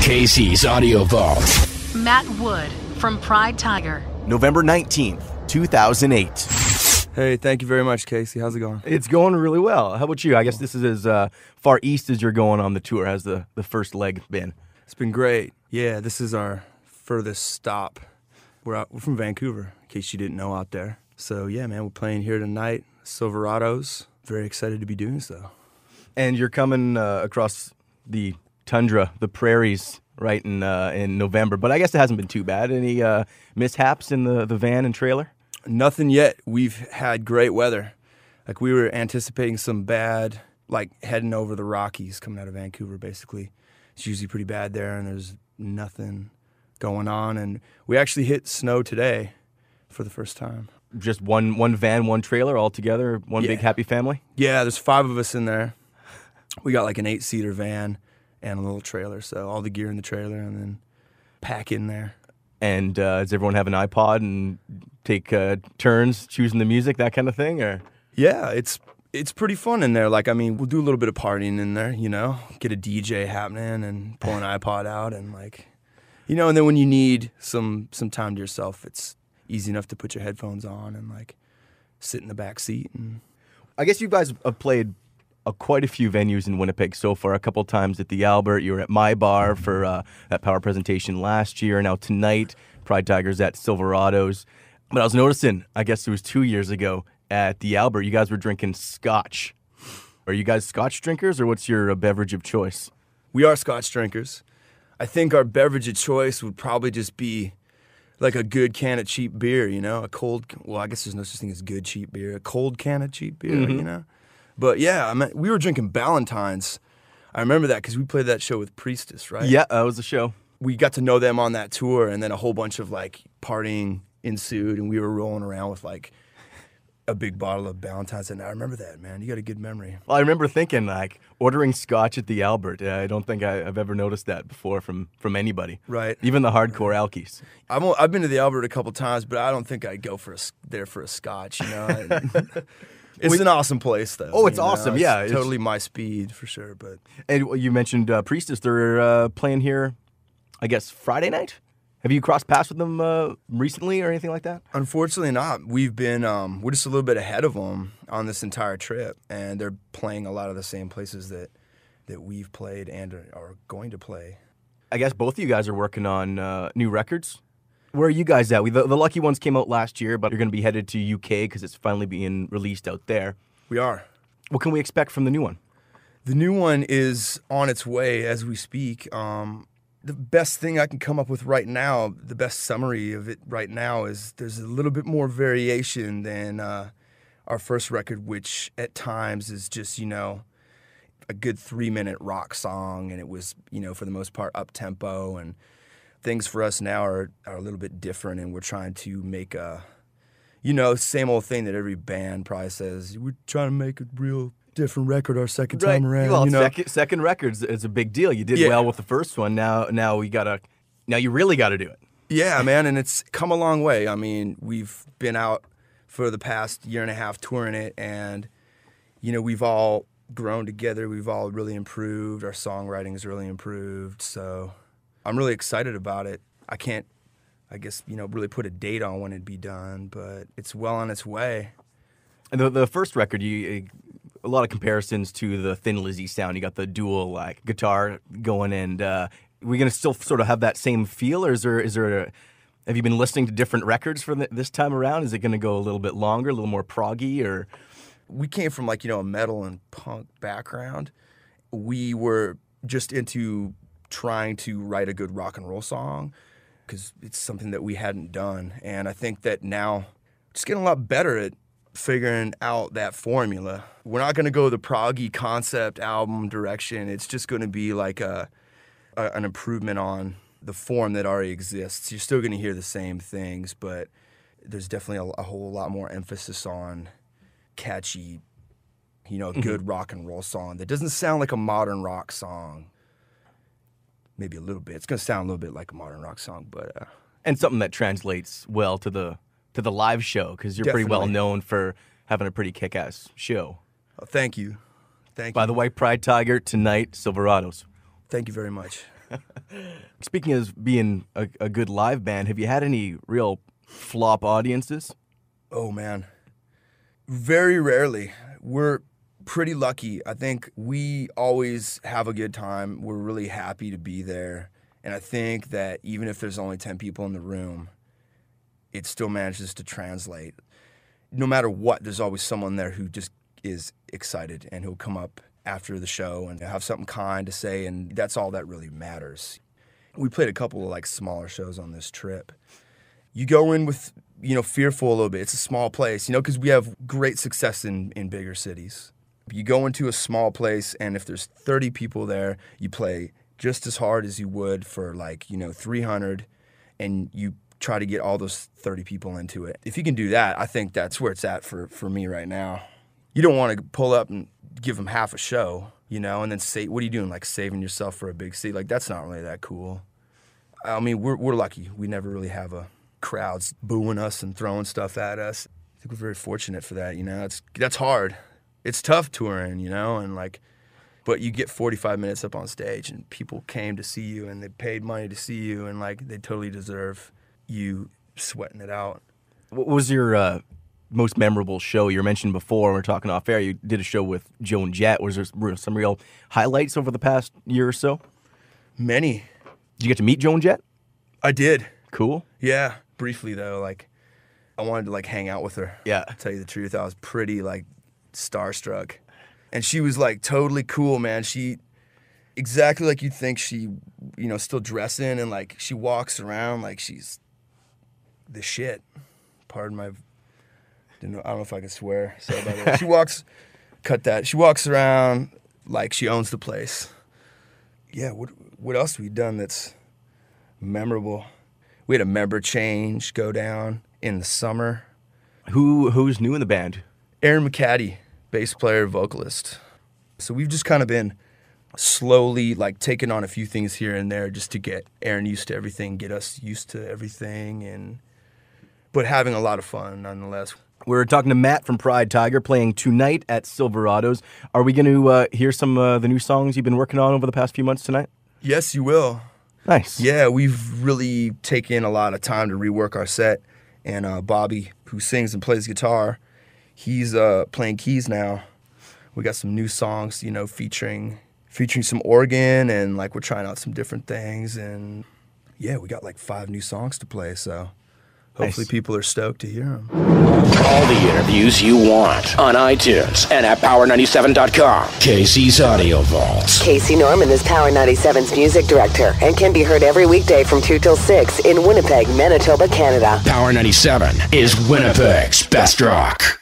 Casey's Audio Vault. Matt Wood from Pride Tiger. November 19th, 2008. Hey, thank you very much, Casey. How's it going? It's going really well. How about you? I guess this is as far east as you're going on the tour. How's the first leg been? It's been great. Yeah, this is our furthest stop. We're from Vancouver, in case you didn't know out there. So, yeah, man, we're playing here tonight. Silverados. Very excited to be doing so. And you're coming across the tundra, the prairies, right in November. But I guess it hasn't been too bad. Any mishaps in the van and trailer? Nothing yet. We've had great weather. Like, we were anticipating some bad, like, heading over the Rockies coming out of Vancouver, basically. It's usually pretty bad there, and there's nothing going on. And we actually hit snow today for the first time. Just one van, one trailer all together, one big happy family? Yeah, there's 5 of us in there. We got like an 8-seater van and a little trailer, so all the gear in the trailer and then pack in there. And does everyone have an iPod and take turns choosing the music, that kind of thing? Or yeah, it's pretty fun in there. Like, I mean, we'll do a little bit of partying in there, you know, get a DJ happening and pull an iPod out and, like, you know, and then when you need some time to yourself, it's easy enough to put your headphones on and, like, sit in the back seat. And I guess you guys have played quite a few venues in Winnipeg so far. A couple times at the Albert. You were at My Bar for that power presentation last year. Now tonight, Pride Tigers at Silverados. But I was noticing, I guess it was 2 years ago, at the Albert, you guys were drinking scotch. Are you guys scotch drinkers, or what's your beverage of choice? We are scotch drinkers. I think our beverage of choice would probably just be like a good can of cheap beer, you know? Well, I guess there's no such thing as good cheap beer. A cold can of cheap beer, you know? But yeah, I mean, we were drinking Ballantines. I remember that because we played that show with Priestess, right? Yeah, that was the show. We got to know them on that tour, and then a whole bunch of, like, partying ensued, and we were rolling around with, like, a big bottle of Ballantines. And I remember that, man. You got a good memory. Well, I remember thinking, like, ordering scotch at the Albert. I don't think I've ever noticed that before from anybody. Right. Even the hardcore alkies. I've been to the Albert a couple times, but I don't think I'd go there for a scotch, you know? It's an awesome place, though. Oh, it's awesome, yeah. It's totally my speed, for sure. But And you mentioned Priestess. They're playing here, I guess, Friday night? Have you crossed paths with them recently or anything like that? Unfortunately not. We've been, we're just a little bit ahead of them on this entire trip, and they're playing a lot of the same places that we've played and are going to play. I guess both of you guys are working on new records. Where are you guys at? The Lucky Ones came out last year, but you're going to be headed to UK because it's finally being released out there. We are. What can we expect from the new one? The new one is on its way as we speak. The best thing I can come up with right now, the best summary of it right now, is there's a little bit more variation than our first record, which at times is just, you know, a good 3-minute rock song, and it was, you know, for the most part up-tempo, and things for us now are a little bit different, and we're trying to make a, you know, same old thing that every band probably says. We're trying to make a real different record our second time around. Well, you know? second records is a big deal. You did well with the first one. Now you really got to do it. Yeah, man, and it's come a long way. I mean, we've been out for the past year and a half touring it, and, you know, we've all grown together. We've all really improved. Our songwriting has really improved, so I'm really excited about it. I can't, I guess, you know, really put a date on when it'd be done, but it's well on its way. And the first record, a lot of comparisons to the Thin Lizzy sound. You got the dual like guitar going, and we're gonna still sort of have that same feel, or is there? Have you been listening to different records for this time around? Is it gonna go a little bit longer, a little more proggy, or? We came from, like, you know, a metal and punk background. We were just into trying to write a good rock and roll song because it's something that we hadn't done. And I think that now we're just getting a lot better at figuring out that formula. We're not going to go the proggy concept album direction. It's just going to be like an improvement on the form that already exists. You're still going to hear the same things, but there's definitely a whole lot more emphasis on catchy, you know, good rock and roll song that doesn't sound like a modern rock song. Maybe a little bit. It's going to sound a little bit like a modern rock song, but and something that translates well to the live show, because you're pretty well known for having a pretty kick-ass show. Oh, thank you. By the way, Pride Tiger tonight, Silverados. Thank you very much. Speaking of being a good live band, have you had any real flop audiences? Oh, man. Very rarely. We're pretty lucky. I think we always have a good time. We're really happy to be there. And I think that even if there's only 10 people in the room, it still manages to translate. No matter what, there's always someone there who just is excited and who'll come up after the show and have something kind to say, and that's all that really matters. We played a couple of like smaller shows on this trip. You go in with, fearful a little bit. It's a small place, because we have great success in bigger cities. You go into a small place, and if there's 30 people there, you play just as hard as you would for 300, and you try to get all those 30 people into it. If you can do that, I think that's where it's at for me right now. You don't want to pull up and give them half a show, and then say, what are you doing, saving yourself for a big city? That's not really that cool. I mean, we're lucky. We never really have crowds booing us and throwing stuff at us. I think we're very fortunate for that, That's hard. It's tough touring, but you get 45 minutes up on stage and people came to see you and they paid money to see you and they totally deserve you sweating it out. What was your most memorable show? You mentioned before, we were talking off air, you did a show with Joan Jett. Was there some real highlights over the past year or so? Many. Did you get to meet Joan Jett? I did. Cool. Yeah, briefly though. I wanted to hang out with her. Yeah. To tell you the truth, I was pretty starstruck. And she was totally cool, man. She exactly like you'd think she, still dressing and she walks around like she's the shit. Pardon my, I don't know if I can swear. So by the way, cut that. She walks around like she owns the place. Yeah, what else have we done that's memorable? We had a member change go down in the summer. Who's new in the band? Aaron McCaddy, bass player, vocalist. So we've just kind of been slowly taking on a few things here and there just to get Aaron used to everything, get us used to everything, but having a lot of fun nonetheless. We're talking to Matt from Pride Tiger, playing tonight at Silverado's. Are we going to hear some of the new songs you've been working on over the past few months tonight? Yes, you will. Nice. Yeah, we've really taken a lot of time to rework our set. And Bobby, who sings and plays guitar, he's playing keys now. We got some new songs, featuring some organ, and we're trying out some different things. And yeah, we got 5 new songs to play, so hopefully nice. People are stoked to hear them. All the interviews you want on iTunes and at Power97.com. Casey's Audio Vault. Casey Norman is Power 97's music director and can be heard every weekday from 2 till 6 in Winnipeg, Manitoba, Canada. Power 97 is Winnipeg's best rock.